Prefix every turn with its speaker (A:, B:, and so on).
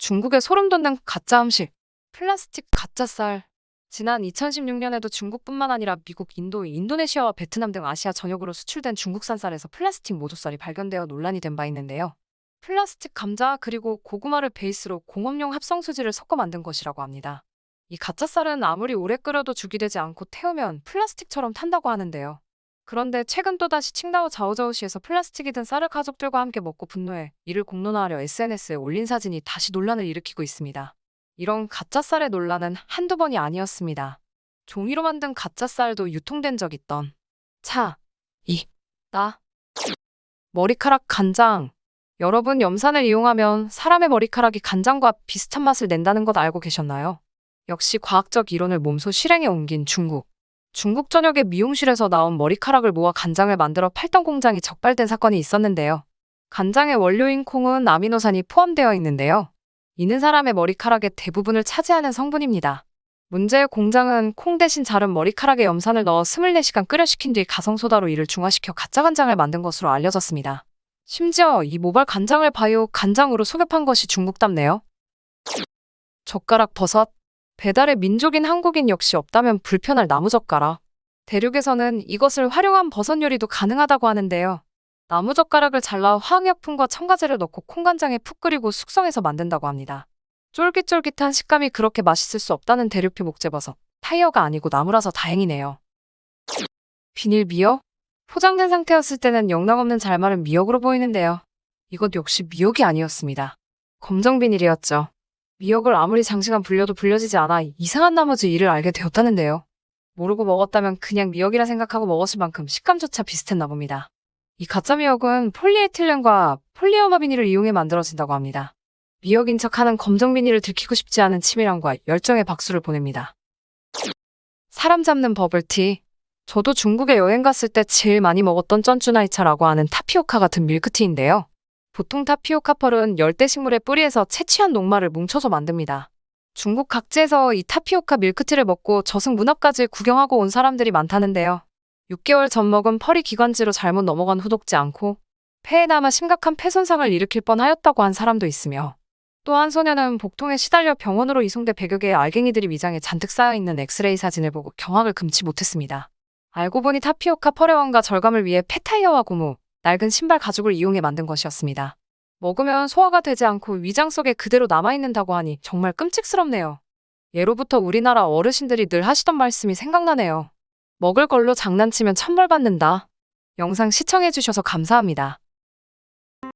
A: 중국의 소름 돋는 가짜 음식, 플라스틱 가짜 쌀. 지난 2016년에도 중국뿐만 아니라 미국, 인도, 인도네시아와 베트남 등 아시아 전역으로 수출된 중국산 쌀에서 플라스틱 모조쌀이 발견되어 논란이 된 바 있는데요. 플라스틱 감자 그리고 고구마를 베이스로 공업용 합성 수지를 섞어 만든 것이라고 합니다. 이 가짜 쌀은 아무리 오래 끓여도 죽이되지 않고 태우면 플라스틱처럼 탄다고 하는데요. 그런데 최근 또다시 칭다오 자오저우시에서 플라스틱이 든 쌀을 가족들과 함께 먹고 분노해 이를 공론화하려 SNS에 올린 사진이 다시 논란을 일으키고 있습니다. 이런 가짜 쌀의 논란은 한두 번이 아니었습니다. 종이로 만든 가짜 쌀도 유통된 적 있던 차, 나, 머리카락 간장. 여러분 염산을 이용하면 사람의 머리카락이 간장과 비슷한 맛을 낸다는 것 알고 계셨나요? 역시 과학적 이론을 몸소 실행에 옮긴 중국. 중국 전역의 미용실에서 나온 머리카락을 모아 간장을 만들어 팔던 공장이 적발된 사건이 있었는데요. 간장의 원료인 콩은 아미노산이 포함되어 있는데요. 이는 사람의 머리카락의 대부분을 차지하는 성분입니다. 문제의 공장은 콩 대신 자른 머리카락에 염산을 넣어 24시간 끓여 식힌 뒤 가성소다로 이를 중화시켜 가짜 간장을 만든 것으로 알려졌습니다. 심지어 이 모발 간장을 바이오 간장으로 소개판 것이 중국답네요. 젓가락 버섯. 배달의 민족인 한국인 역시 없다면 불편할 나무젓가락. 대륙에서는 이것을 활용한 버섯 요리도 가능하다고 하는데요. 나무젓가락을 잘라 화학약품과 첨가제를 넣고 콩간장에 푹 끓이고 숙성해서 만든다고 합니다. 쫄깃쫄깃한 식감이 그렇게 맛있을 수 없다는 대륙표 목재버섯. 타이어가 아니고 나무라서 다행이네요. 비닐 미역? 포장된 상태였을 때는 영락없는 잘 마른 미역으로 보이는데요. 이것 역시 미역이 아니었습니다. 검정 비닐이었죠. 미역을 아무리 장시간 불려도 불려지지 않아 이상한 나머지 이를 알게 되었다는데요. 모르고 먹었다면 그냥 미역이라 생각하고 먹었을 만큼 식감조차 비슷했나 봅니다. 이 가짜 미역은 폴리에틸렌과 폴리어머 비닐을 이용해 만들어진다고 합니다. 미역인 척하는 검정 비닐을 들키고 싶지 않은 치밀함과 열정의 박수를 보냅니다. 사람 잡는 버블티. 저도 중국에 여행 갔을 때 제일 많이 먹었던 쩐쭈나이차라고 하는 타피오카 같은 밀크티인데요. 보통 타피오카 펄은 열대식물의 뿌리에서 채취한 녹말을 뭉쳐서 만듭니다. 중국 각지에서 이 타피오카 밀크티를 먹고 저승 문 앞까지 구경하고 온 사람들이 많다는데요. 6개월 전 먹은 펄이 기관지로 잘못 넘어간 후 녹지 않고 폐에 남아 심각한 폐 손상을 일으킬 뻔하였다고 한 사람도 있으며 또 한 소녀는 복통에 시달려 병원으로 이송돼 100여 개의 알갱이들이 위장에 잔뜩 쌓여있는 엑스레이 사진을 보고 경악을 금치 못했습니다. 알고 보니 타피오카 펄의 왕과 절감을 위해 폐타이어와 고무, 낡은 신발 가죽을 이용해 만든 것이었습니다. 먹으면 소화가 되지 않고 위장 속에 그대로 남아있는다고 하니 정말 끔찍스럽네요. 예로부터 우리나라 어르신들이 늘 하시던 말씀이 생각나네요. 먹을 걸로 장난치면 천벌 받는다. 영상 시청해주셔서 감사합니다.